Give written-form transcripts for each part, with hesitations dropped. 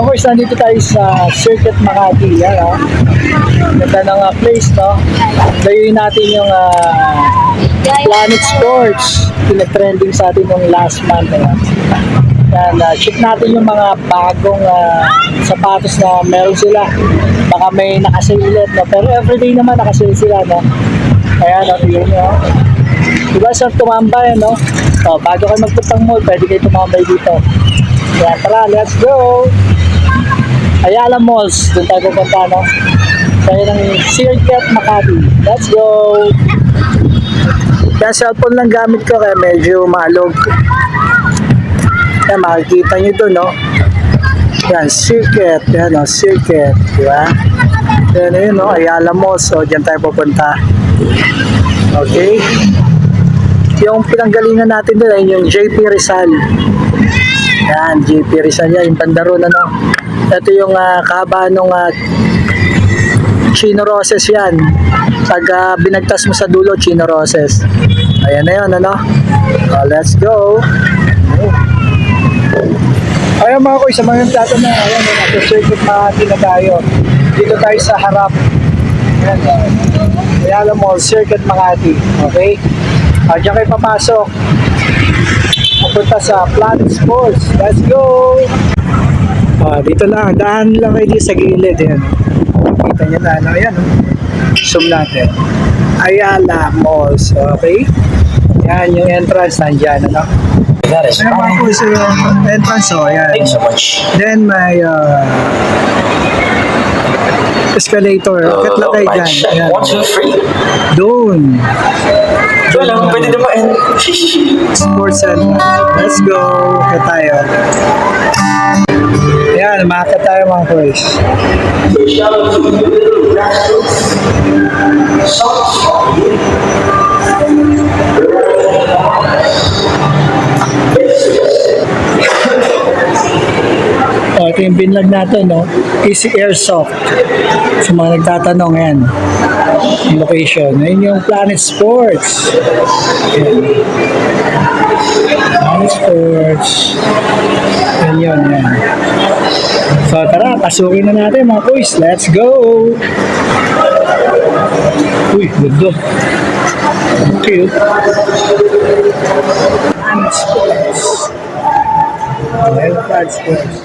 Of course, nandito tayo sa Circuit Makati. Yan, oh. Ganda ng place, no? Dayuin natin yung Planet Sports. Pinag-trending sa atin nung last month. Yan, check natin yung mga bagong sapatos na meron sila. Baka may nakasale ulit, no? Pero everyday naman nakasale sila, no? Ayan, no? Yun, no? Diba, sir, tumambay, no? So, bago kayo magputang mall, pwede kayo tumambay dito. Kaya tara, let's go! Ayala Malls, doon tayo pupunta, no? Kaya ng Circuit Makati. Let's go! Kaya cellphone lang gamit ko, kaya medyo malog. Kaya makikita nyo doon, no? Yan, Circuit. Yan, no? Circuit. Diba? Yan, yun, no? Ayala Malls. So, dyan tayo pupunta. Okay? Yung pinanggalingan natin doon ay yung JP Rizal. Yan, JP Rizal yan. Yung bandaro na, no? Ito yung kahaba nung Chino Roses yan. Pag binagtas mo sa dulo, Chino Roses. Ayan na yun, ano? Let's go. Ayan mga koy, sa mga plato na, ayan, nasa Circuit Makati na tayo. Dito tayo sa harap. Ayan, Ayala Mall, Circuit Makati. Okay? Diyan kayo papasok. Papunta sa Planet Sports. Let's go! Dito lang, daan lang kayo dito sa gilid. Yan. Kita nyo na, ano, yan. Zoom natin. Ayala Malls, okay? Yan, yung entrance nandyan, ano? That is Ayan mga po sa entrance, oh, yan. Thanks so much. Then may escalator. Akit lang kayo dyan. Ayan. 1, 2, 3. Doon. Wala lang, pwede naman. Sports Center. Let's go. Akit tayo. Ayan, makakit tayo mga boys. Ito yung binlag natin, no? Easy Airsoft. Sa mga nagtatanong, yan. Yung location. Ayun yung Planet Sports. Ayan. Planet Sports. Yan. So, tara, pasukin na natin mga boys. Let's go! Uy, ganda. Okay. Planet Sports. Planet Sports.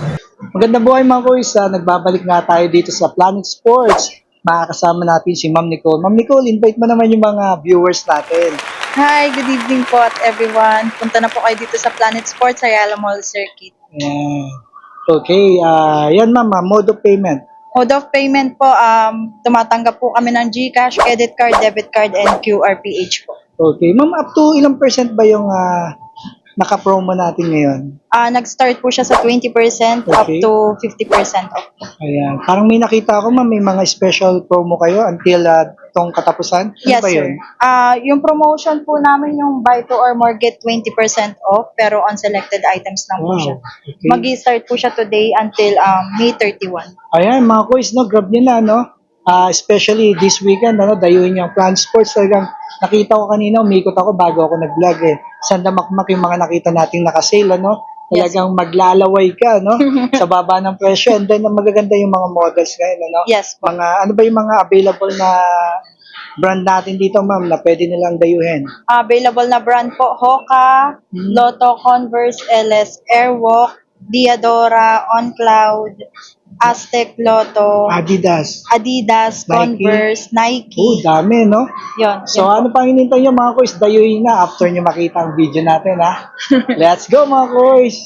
Magandang buhay mga boys, nagbabalik nga tayo dito sa Planet Sports. Makakasama natin si Ma'am Nicole. Ma'am Nicole, invite mo naman yung mga viewers natin. Hi, good evening po at everyone. Punta na po kayo dito sa Planet Sports, Ayala Mall Circuit. Yeah. Okay, yan ma'am, mode of payment. Mode of payment po, tumatanggap po kami ng GCash, credit card, debit card, and QRPH po. Okay, ma'am, up to ilang percent ba yung naka-promo natin ngayon? Nag-start po siya sa 20% up Okay. to 50% off. Ayan, parang may nakita ako ma'am, may mga special promo kayo until itong katapusan. Ano Yes, ba sir. yun? Yung promotion po namin yung buy two or more get 20% off pero on selected items lang po siya. Okay. Mag-i-start po siya today until May 31. Ayan, mga boys, no, grab nyo na, no? Especially this weekend, ano, dayuhin yung Planet Sports. Talagang nakita ko kanina, umikot ako bago ako nag-vlog, eh. Sandamakmak yung mga nakita nating nakasale, ano? Talagang maglalaway ka, no? Sa baba ng presyo. And then, magaganda yung mga models ngayon, ano? Yes po. Ano ba yung mga available na brand natin dito, ma'am, na pwede nilang dayuhin? Available na brand po, Hoka, Lotto, Converse, LS, Airwalk, Diadora, On Cloud, Aztec Lotto, Adidas. Adidas, Nike. Converse, Oh, Nike. dami, no? Yun. So, ano pang hinintay nyo, mga koys? Dayuhin na after nyo makita ang video natin, ha? Let's go, mga koys!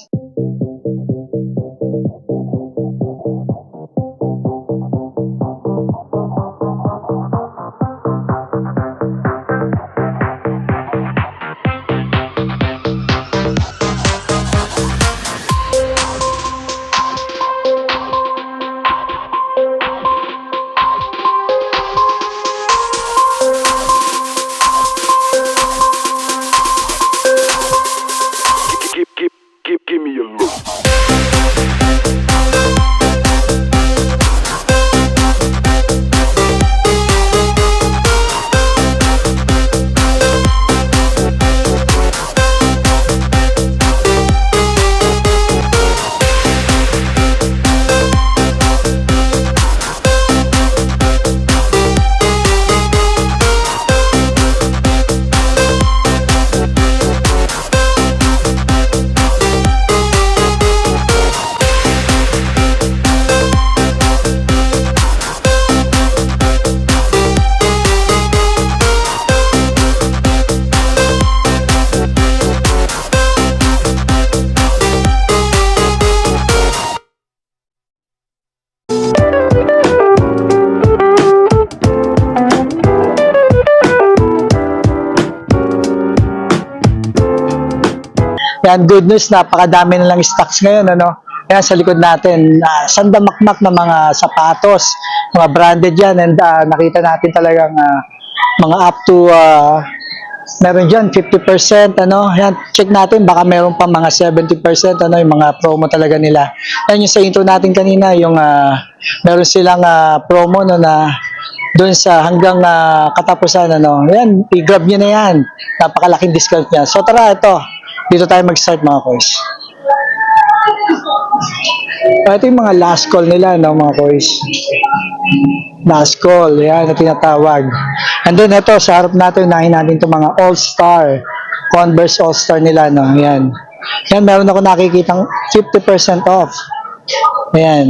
Give me a look. Yan, good news, napakadami na lang stocks ngayon, ano. Yan, sa likod natin, sandamakmak na mga sapatos, mga branded yan, and nakita natin talagang mga up to, meron dyan, 50%, ano. Yan, check natin, baka meron pa mga 70%, ano, yung mga promo talaga nila. Yan, yung sa intro natin kanina, yung, meron silang promo, no, na doon sa hanggang katapusan, ano. Yan, i-grab nyo na yan. Napakalaking discount niya. So, tara, ito. Dito tayo mag-start, mga koys. Ito yung mga last call nila, no, mga koys. Last call, yan, na tinatawag. And then, ito, sa harap natin, unahin natin itong mga All-Star. Converse All-Star nila, no, yan. Yan, meron ako nakikitang 50% off. Ayan.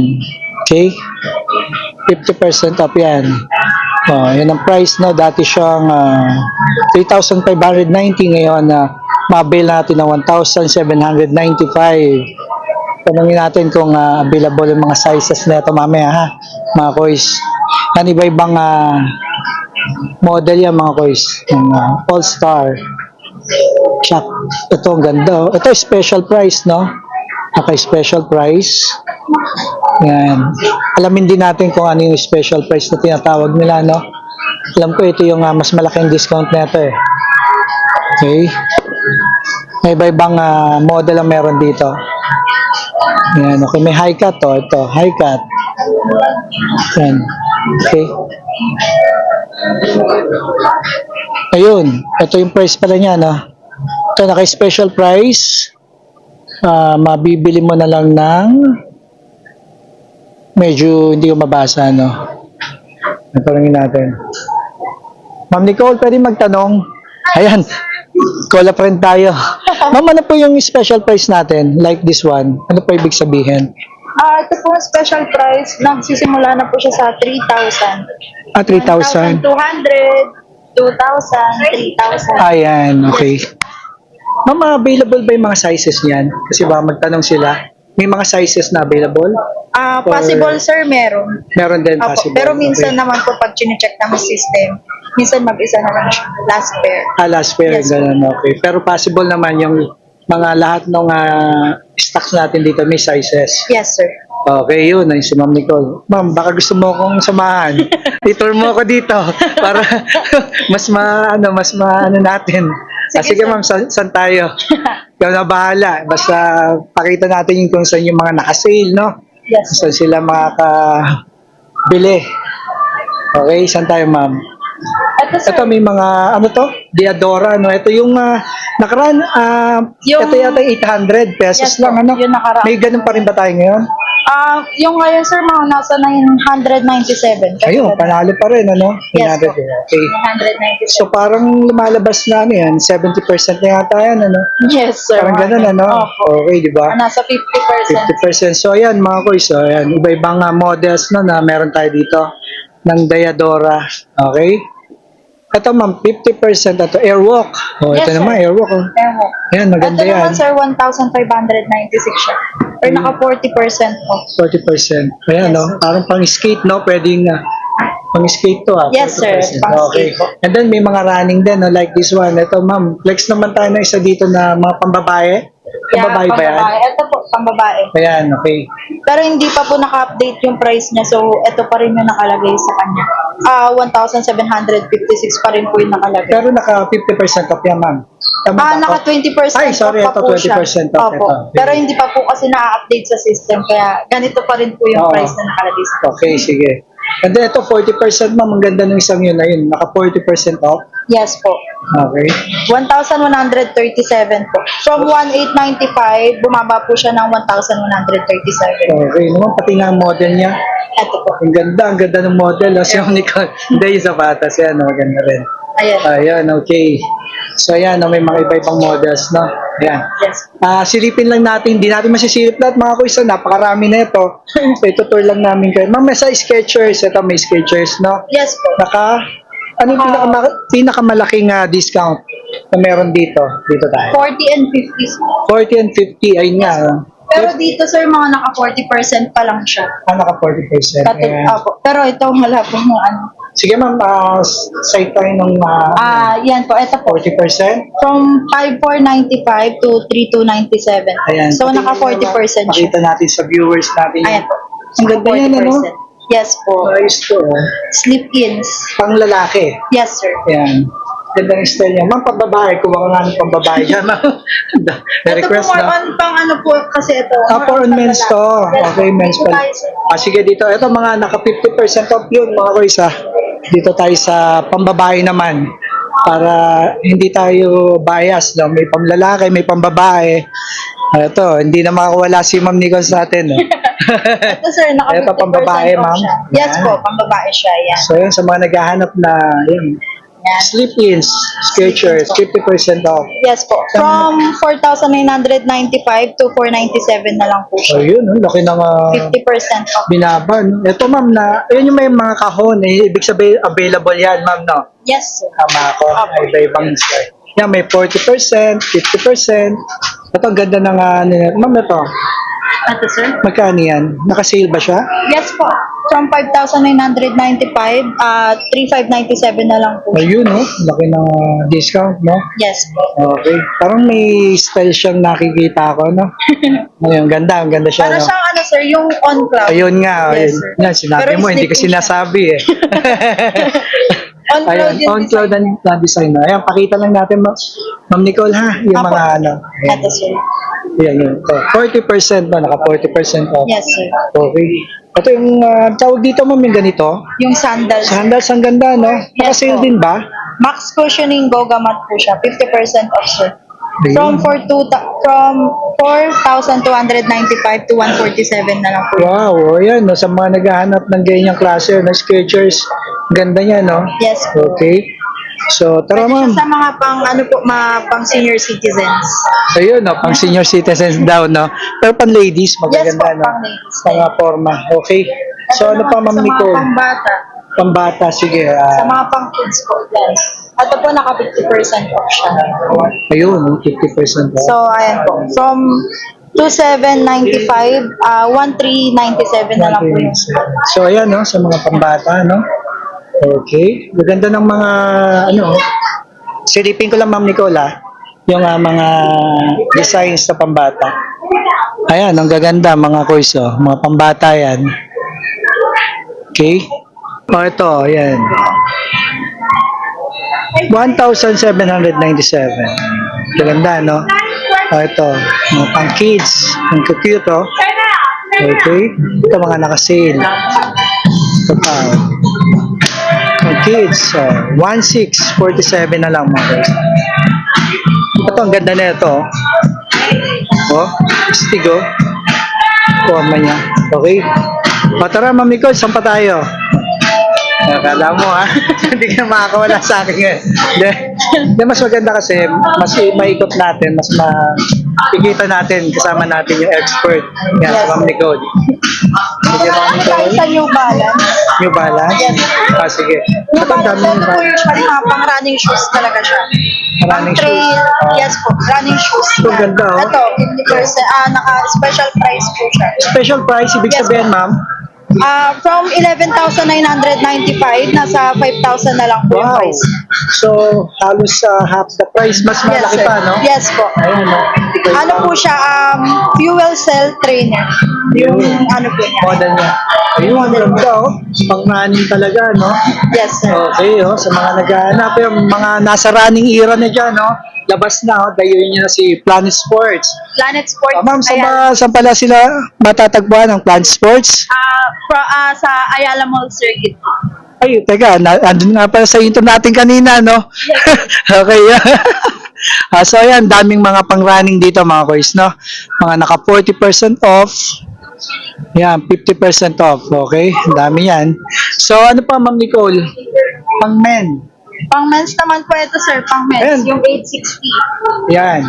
Okay? 50% off yan. Oh, yan ang price, no. Dati siyang 3,590, ngayon mabail natin ng 1,795. Tanungin natin kung available yung mga sizes na ito mamaya, ha, mga koys. Yan, iba-ibang model yan, mga koys. Yung All-Star. Check. Ito, ang ganda. Ito, special price, no. Okay, special price. Yan. Alamin din natin kung ano yung special price na tinatawag nila, no. Alam ko ito yung mas malaking discount na ito, eh. Okay. May iba-ibang model ang meron dito. Yan, okay. May high cut, to. Ito, high cut. Yan. Okay. Ayun. Ito yung price pala niya, no. Ito, naka-special price. Mabibili mo na lang ng medyo hindi ko mabasa, no. Natanongin natin. Ma'am Nicole, pwede magtanong? Ayan. Call a friend tayo. Ma'am, ano po yung special price natin? Like this one. Ano po ibig sabihin? Ito po ang special price. Nagsisimula na po siya sa 3,000. 3,000. 1,200, 2,000, 3,000. Ayan, okay. Ma'am, available ba yung mga sizes niyan? Kasi baka magtanong sila. May mga sizes na available? Possible, sir, meron. Meron din Opo, possible. pero minsan Okay. naman po pag chinecheck namin system, minsan mag-isa na lang siya. Last pair. Last pair, Yes, ganun, okay. Pero possible naman yung mga lahat ng stocks natin dito may sizes. Yes, sir. Okay, yun. Ayun si Ma'am Nicole. Ma'am, baka gusto mo akong samahan. I-tour mo ako dito para mas maano natin. Sige, Sige sir. ma'am, saan tayo? Ikaw na bahala. Basta pakita natin yung kung saan yung mga naka-sale, no? Yes, Kung sir. saan sila makakabili. Okay, saan tayo ma'am? Ito, sir. Ito may mga, ano to? Diadora, no? Ito yung nakaraan, Yung- ito yata 800 pesos Yes, lang, po. ano? Yung nakaraan. May ganun pa rin ba tayo ngayon? Yung ngayon, sir, mga nasa 997. Ayun, panalo pa rin, ano? Yes, 800, po. okay. 997. So, parang lumalabas na, ano yan, 70% na yata yan, ano? Yes, sir. Parang ganun, ano? Opo. Okay, di ba? Nasa 50%. 50%. So, ayan, mga koys, so, ayan, iba-ibang models na meron tayo dito ng Diadora. Okay? Ito, ma'am, 50%. Ito, Airwalk. Oh, ito Yes, naman, sir. Airwalk. Oh. Ewan. Ayan, maganda Ito yan. naman, sir, 1,596 siya. Or naka 40% po. 40%. Ayan, Yes, no? sir. Parang pang-skate, no? Pwedeng pang-skate to, Yes, sir. 40%. Pang-skate po. And then, may mga running din, no? Like this one. Ito, ma'am, flex naman tayo na isa dito na mga pambabae. Pambabae ba yan? pambabae. Ito po, pambabae. Ayan, okay. Pero hindi pa po naka-update yung price niya. So, ito pa rin yung nakalagay sa kanya. 1,756 pa rin po yung nakalagay. Pero naka 50% off yan, ma'am. Tama ba Naka ako? 20% Ay, sorry, off pa ito, po siya. 20% off, Opo. ito. Pero hindi pa po kasi na-update sa system. Kaya ganito pa rin po yung Oo. price na nakalagay sa Okay, sige. And then ito, 40%, ma'am. Ang ganda ng isang yun na yun. Naka 40% off. Yes po. Okay. 1,137 po. From 1,895, bumaba po siya ng 1,137. Okay. Naman, pati nga ang model niya. Ito po. Ang ganda ng model. Si Nicole. Hindi, yung sapatas. Yan, maganda rin. Ayan. Ayan, okay. So, ayan, no, may mga iba-ibang models, no? Ayan. Yes. Silipin lang natin, hindi natin masisilip lahat mga kuya, napakarami na ito. So, ito tour lang namin kayo. Ma'am, may sa Skechers, ito may Skechers, no? Yes po. Ano yung pinakamalaking discount na meron dito? Dito tayo. 40 and 50. 40 and 50, ayun nga. Pero dito sir, mga naka 40% pa lang siya. Naka 40%. Ayan. Apo. Pero ito wala po mo ano. Sige ma'am, site tayo ng Yan po, ito po. 40%. From 5,495 to 3,297. Ayan. So, naka 40% siya. Pakita natin sa viewers natin. Ayan po. Ang ganda yan, ano? Yes po. Ayos to. Slip-ins. Pang lalaki. Yes, sir. Ayan. Ganda ng style niya. Ma'am, pambabae. Kung baka nga ng pambabae dyan. Ito po request more na. on pang ano po kasi ito. For on men's to. Yes, Okay, men's dito pala. tayo, sir. Sige, dito. Ito mga naka 50% off yun, mga kuisa. Dito tayo sa pambabae naman. Para hindi tayo bias. No? May pamlalaki, may pambabae. Ito, hindi na makakawala si Ma'am Nicole sa atin. No? Ito sir, naka 50% Ito, pambabae, off ma'am? siya. Yes Yan. po, pambabae siya. Yan. So, yun, sa mga naghahanap na, yun, Yan. slip-ins, Skechers, 50% off. Yes po. From 4,995 to 497 na lang po So, siya. yun, laki ng 50% off. binaba. No? Ito, ma'am, na, yun yung may mga kahon, ibig sabihin, available yan, ma'am, no? Yes, sir. Tama ako, may iba-ibang style. Yan, may 40%, 50%. Ito, ang ganda ng, ma'am, ito, Ito, sir. magkano yan? Naka-sale ba siya? Yes po. From 5,995, 3,597 na lang po. Ayun, no? Laki ng discount, no? Yes po. Okay. Parang may style siyang nakikita ko, no? Ayun, ang ganda siya, Para no? siyang ano, sir, yung on cloud. Ayun nga, Yes, ayun. sir. Yan, sinabi Pero mo, hindi ko sleeping siya. sinasabi eh. On cloud Ayan, yung on cloud design. ang design. Ayan, pakita lang natin, Ma'am Nicole, ha? Yung Apo. mga ano. Ito, sir. Ayan, yun. So, 40% ba? Naka 40% off. Yes, sir. Okay. Ito yung tawag dito, ma'am, yung ganito. Yung sandals. Sandals, ang ganda, no? Naka-sale po. din ba? Max cushioning Goga mat po siya. 50% off, sir. Ayun. From 4,295 to 147 na lang po. Wow, ayan, no? Sa mga naghahanap ng ganyang klase, na Skechers, ganda niya, no? Yes po. Okay. So, tara, Pwede siya ma'am. sa mga pang ano po, mga pang senior citizens. Ayun, no? Pang senior citizens daw, no? Pero pang ladies, Yes magaganda, po, no? pang ladies. Mga forma. Okay. So, Ito ano pa, naman ma'am sa mga Nicole? pangbata. Pambata, sige. Sa mga pang kids po. Yan. Ito po naka 50% off siya. Ayun, 50% off. So, ayan po. From 2,795, 1,397 na lang po yun. So, ayan, no? Sa mga pambata, no? Okay. Maganda ng mga, ano, silipin ko lang, Ma'am Nicola, yung mga designs na pambata. Ayan, ang gaganda, mga kurso. Mga pambata yan. Okay. O, ito, ayan. 1,797. Gaganda, no? O, ito. Mga pang kids. Ang cute, oh. Okay. Ito, mga nakasale. Ito pa. Ang kids, 1,647 na lang, mga guys. Ito, ang ganda na ito. Oh, stigo. Forma niya. Okay. O, tara, Ma'am Nicole, saan pa tayo? Akala mo, ha? Hindi ka makakawala sa akin ngayon. Hindi, mas maganda kasi, mas maikot natin, mas makikita natin, kasama natin yung expert. Yan, Yes. Ma'am Nicole. Sige, Ma'am Ano tayo Nicole. sa New Balance? New Balance? Yes. Sige. New Ito, ang dami Balance, ng ito po usually mga pang running shoes talaga siya. Pang Running trail, shoes. yes po, running shoes. Ito, ang ganda, oh. Ito, 50%, naka-special price po siya. Special price, ibig Yes, sabihin, po. ma'am? From 11,995, nasa 5,000 na lang po yung Wow. price. So, halos half the price. Mas malaki sir. pa, no? Yes po. Ayan, no? Ano po siya, fuel cell trainer. Yung ano po niya. Model niya. Ayun, ang ganda, oh. Pang-running talaga, no? Yes, sir. Okay, oh. Sa mga naghahanap, yung mga nasa running era na dyan, no? Labas na, oh. Dayuin niyo na si Planet Sports. Planet Sports. Ma'am, Ayala. saan pala sila matatagpuan ang Planet Sports? Sa Ayala Mall Circuit. Ay, teka, andun nga pala sa intro natin kanina, no? Okay. So, ayan, daming mga pang-running dito, mga boys, no? Mga naka 40% off. Yan, 50% off, okay? Ang dami yan. So, ano pa, Ma'am Nicole? Pang-men. Pang men's naman po ito, sir. Pang Ayan. men's. Yung 860. Yan.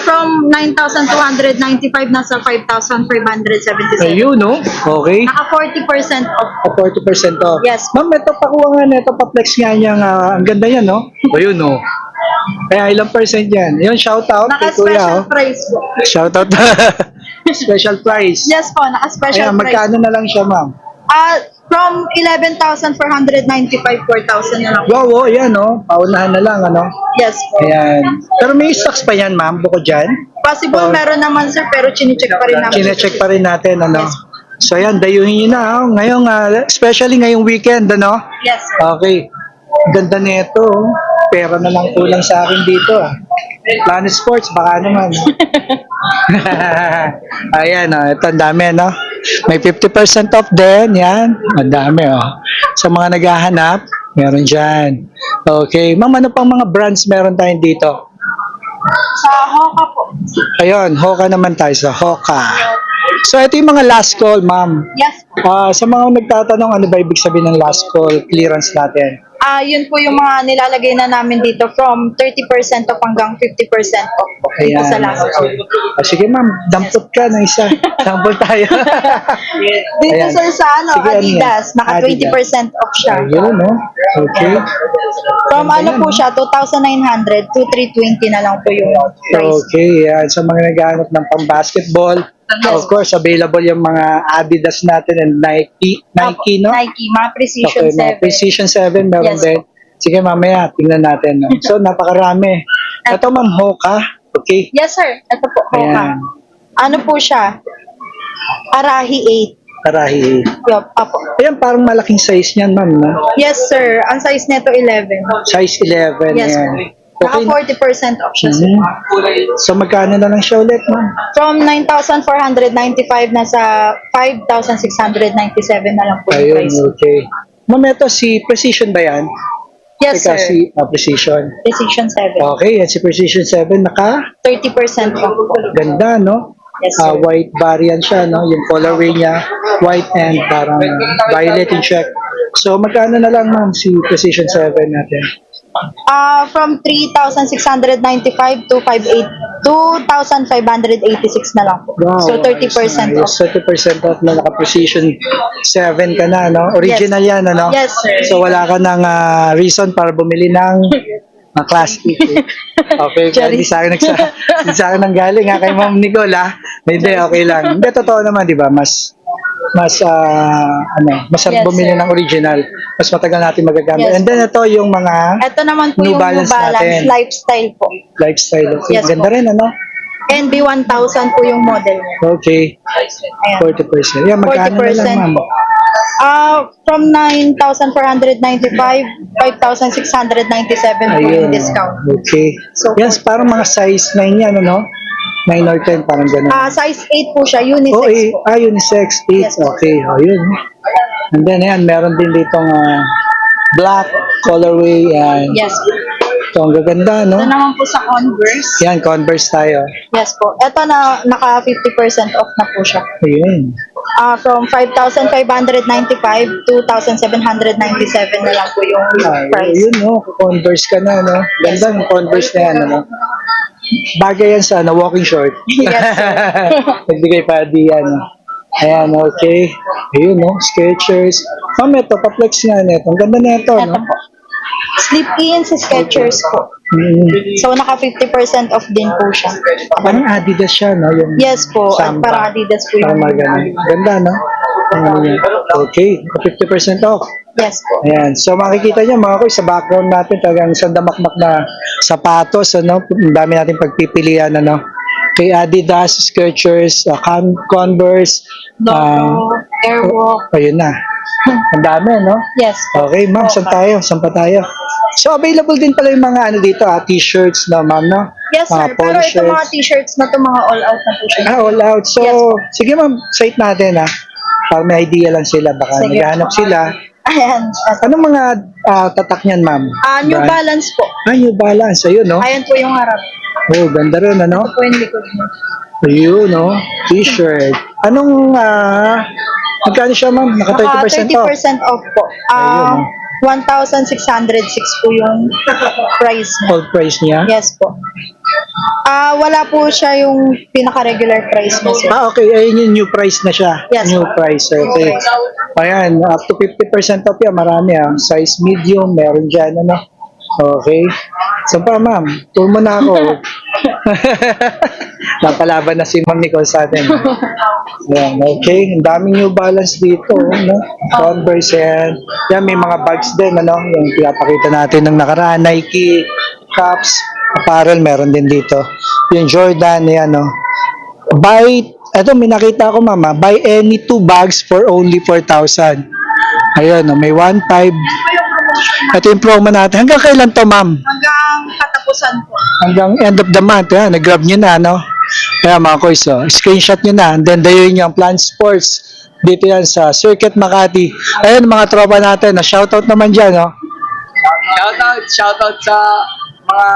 From 9,295 nasa 5,577. Ayun, no? Okay. Naka 40% off. 40% off. Yes. Ma'am, ito, pakuha nga na ito, pa-flex nga niyang, ang ganda yan, no? Ayun, no? Kaya ilang percent yan? Yun, shout out kay Kuya, Naka-special oh. price po. Shout out. Special price. Yes po, naka-special Ayan, price. magkano na lang siya, ma'am? From 11,495, 4,000 na lang. Wow, oh, yan, oh. Paunahan na lang, ano? Yes po. Ayan. Pero may stocks pa yan, ma'am, bukod dyan? Possible meron naman sir, pero chine-check pa rin namin. Chine-check pa rin natin, ano? Yes. So, ayan, dayuhin nyo na, oh. Ngayong, especially ngayong weekend, ano? Yes sir. Okay. Ganda nito, oh. Pera na lang kulang sa akin dito, ah. Planet Sports, baka naman. Ayan, oh. Ito, ang dami, no? May 50% off din, yan. Ang dami, oh. Sa mga naghahanap, meron dyan. Okay. Ma'am, ano pang mga brands meron tayong dito? Sa Hoka po. Ayun, Hoka naman tayo sa Hoka. So, ito yung mga last call, ma'am. Yes. Sa mga nagtatanong, ano ba ibig sabihin ng last call clearance natin? Yun po yung mga nilalagay na namin dito from 30% off hanggang 50% off po. Dito sa last call. Sige, ma'am, dampot ka ng isa. Sample tayo. Dito Ayan. sir sa Sige, ano yan? Adidas, naka 20% off siya. Ayun, no? Okay. From Ganda ano yan, po no? siya, 2,900 to 320 na lang po yung price. Okay, yan. Sa mga naghahanap ng pang-basketball, Yes. of course, available yung mga Adidas natin and Nike, no? Nike, mga Precision Okay, mga 7. Precision 7 meron Yes, din. Sige, mamaya, tingnan natin. No? So, napakarami. Ito, ma'am, Hoka. Okay. Yes sir, ito po, Hoka. Ayan. Ano po siya? Arahi Karahi. 8. Yup, apo. Ayan, parang malaking size niyan, ma'am. No? Yes sir, ang size nito 11. Size 11. Yes, Ayan. Naka Okay. 40% off siya sir. So, magkano na lang siya ulit, ma'am? From 9,495 na sa 5,697 na lang po yung Ayun, price. okay. Ma'am, ito si Precision ba yan? Yes Teka, sir, si Precision. Precision 7. Okay, yan si Precision 7. Naka 30% off po. ganda, no? Yes sir. White variant siya, no? Yung colorway niya, white and parang violet in check. So, magkano na lang, ma'am, si Precision 7 natin? From 3,695 to 2,586 na lang po. Wow, So 30% off. Yes, 30% off na naka-Precision 7 ka na, no? Original yan, ano? Yes, sir. So, wala ka ng reason para bumili ng Class A. Okay, kaya hindi sa akin hindi sa akin nang galing, ha? Kay Ma'am Nicole, ha? Hindi, okay lang. Hindi, totoo naman, di ba? Masarap Yes, bumili sir. ng original. Mas matagal natin magagamit. Yes, And then, ito yung mga Ito naman po New yung Balance New Balance natin. Lifestyle po. lifestyle. Okay, Yes, ganda po. rin, ano? NB1000 po yung model niya. Okay, Ayan. 40%. Yan, magkano na lang, 40% ma'am? po. From 9,495, 5,697 po yung discount. Okay. So, Yes, parang mga size 9 yan, ano? 9 or 10, parang gano'n. Size 8 po siya, unisex Oh, po. unisex, 8. Yes, po. Okay, yun. And then, ayan, meron din ditong black colorway. Yan. Yes. Ito, ang gaganda, no? Ito naman po sa Converse. Yan, Converse tayo. Yes po. Ito na naka 50% off na po siya. Ayun. From 5,595 to 2,797 na lang po yung price. Yun, no? Converse ka na, no? Ganda yung Converse na yan, ano? Bagay yan sa walking short. Yes, sir. Nagbigay pa di yan. Ayan, okay. Ayun, no? Skechers. Ma'am, ito, pa-flex nga nito. Ang ganda nito, Ito no? po. Slip-in sa Skechers po. So, naka 50% off din po siya. Parang Adidas siya, no? Yung Yes po. At Samba. para Adidas po Parang yung... mga ganun. Ganda, no? Okay, 50% off. Yes po. Ayan. So, makikita niyo mga koy, sa background natin, talagang sandamakmak na sapatos, ano? Ang dami natin pagpipilian, ano? Kay Adidas, Skechers, Converse, Lotto, Airwalk. ayun na. Ang dami, no? Yes po. Okay, ma'am, saan tayo? Saan pa tayo? So, available din pala yung mga ano dito, t-shirts, no, ma'am, no? Yes sir. Mga Pero polo ito mga shirts. t-shirts na to mga all out na po siya. All out. So, Yes, po. sige ma'am, site natin, ha? Para may idea lang sila, baka Sige. naghahanap sila. Ayan. Anong mga tatak niyan, ma'am? New Brand? Balance po. New Balance, ayun, no? Ayan po yung harap. Oh, ganda rin, ano? Ito po yung likod mo. Ayun, no? T-shirt. Anong, magkano siya, ma'am? Naka 30% off. 30% off po. Ayun, 1,606 po yung price niya. Full price niya? Yes po. Wala po siya yung pinaka-regular price na sir. Okay. Ayun yung new price na siya. Yes. New price. Okay. Ayan, up to 50% off yan. Marami, Size medium, meron dyan, ano? Okay. So pa, ma'am, tour mo na ako. Napalaban na si Ma'am Nicole sa atin. Yan, okay. Ang daming New Balance dito, no? Converse yan. Yan, may mga bags din, ano? Yung pinapakita natin ng nakaraan. Nike, caps, apparel, meron din dito. Yung Jordan, yan, no? Eto, may nakita ko, mama. Buy any 2 bags for only 4,000. Ayun, no? May 1,500. Ito yung promo natin. Hanggang kailan to, ma'am? Hanggang katapusan po. Hanggang end of the month, yan. Nag-grab nyo na, no? Kaya mga koys, screenshot nyo na. And then, dayuin nyo ang Plant Sports. Dito yan sa Circuit Makati. Ayun, mga tropa natin. Shoutout naman dyan, no? Shoutout sa mga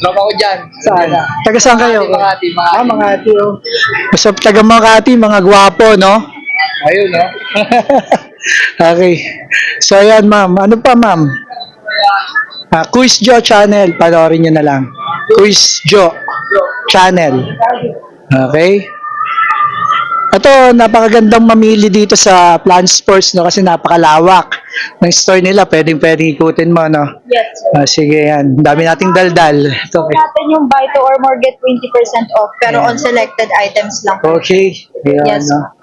tropa ko dyan. Saan? Taga saan kayo? Makati. Makati, oh. Basta taga Makati, mga gwapo, no? Ayun, no? Okay. So, ayan, ma'am. Ano pa, ma'am? Quiz Joe Channel. Panoorin nyo na lang. Quiz Joe Channel. Okay? Ito, napakagandang mamili dito sa Plant Sports, no? Kasi napakalawak ng store nila. Pwedeng ikutin mo, no? Yes. Sige, yan. Ang dami nating daldal. Ito, okay. Natin yung buy 2 or more get 20% off pero on selected items lang. Okay. Ayan, Yes. no?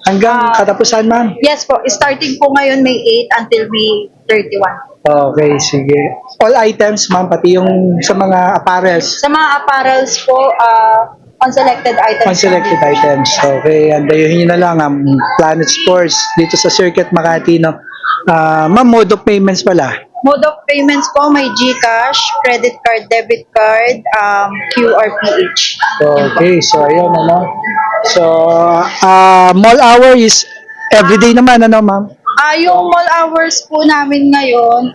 Hanggang katapusan, ma'am? Yes po, starting po ngayon May 8 until May 31. Okay, sige. All items, ma'am, pati yung sa mga apparels. Sa mga apparels po, on selected items. Unselected items. Okay, andayuhin nyo na lang ang Planet Sports dito sa Circuit Makati, no? Ma'am, mode of payments pala. Mode of payments po, may GCash, credit card, debit card, QR, PH. Okay, so ayun, ano? So, mall hour is everyday naman, ano, ma'am? Yung mall hours po namin ngayon,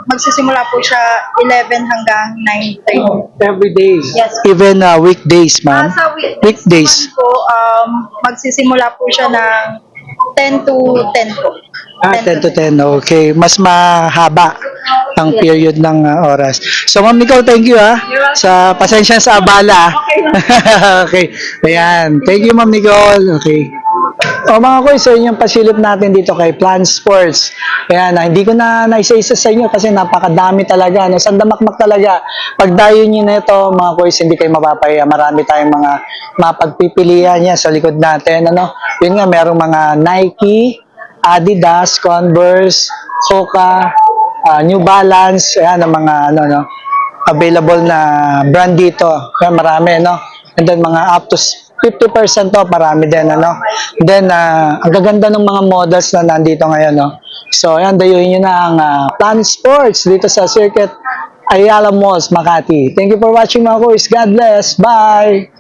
magsisimula po siya 11 hanggang 9:30. Every day. Yes. Even weekdays, ma'am. Sa Weekdays. naman po, magsisimula po siya ng 10 to 10 po. 10 to 10. Okay. Mas mahaba ang period ng oras. So, ma'am Nicole, thank you, ha? Sa pasensya sa abala. Okay. Ayan. Thank you, ma'am Nicole. Okay. O mga koy, so yun yung pasilip natin dito kay Plant Sports. Ayan, hindi ko na naisa-isa sa inyo kasi napakadami talaga. No? Sandamakmak talaga. Pag dayo nyo na ito, mga koy, hindi kayo mapapaya. Marami tayong mga mapagpipilian niya sa likod natin. Ano? Yun nga, merong mga Nike, Adidas, Converse, Hoka, New Balance, ayan, ang mga available na brand dito. Kaya marami, no? And then mga up to 50% to, marami din, ano? Then, ang gaganda ng mga models na nandito ngayon, no? So, ayan, dayuhin nyo na ang Planet Sports dito sa Circuit Ayala Malls, Makati. Thank you for watching, mga kuys. God bless. Bye!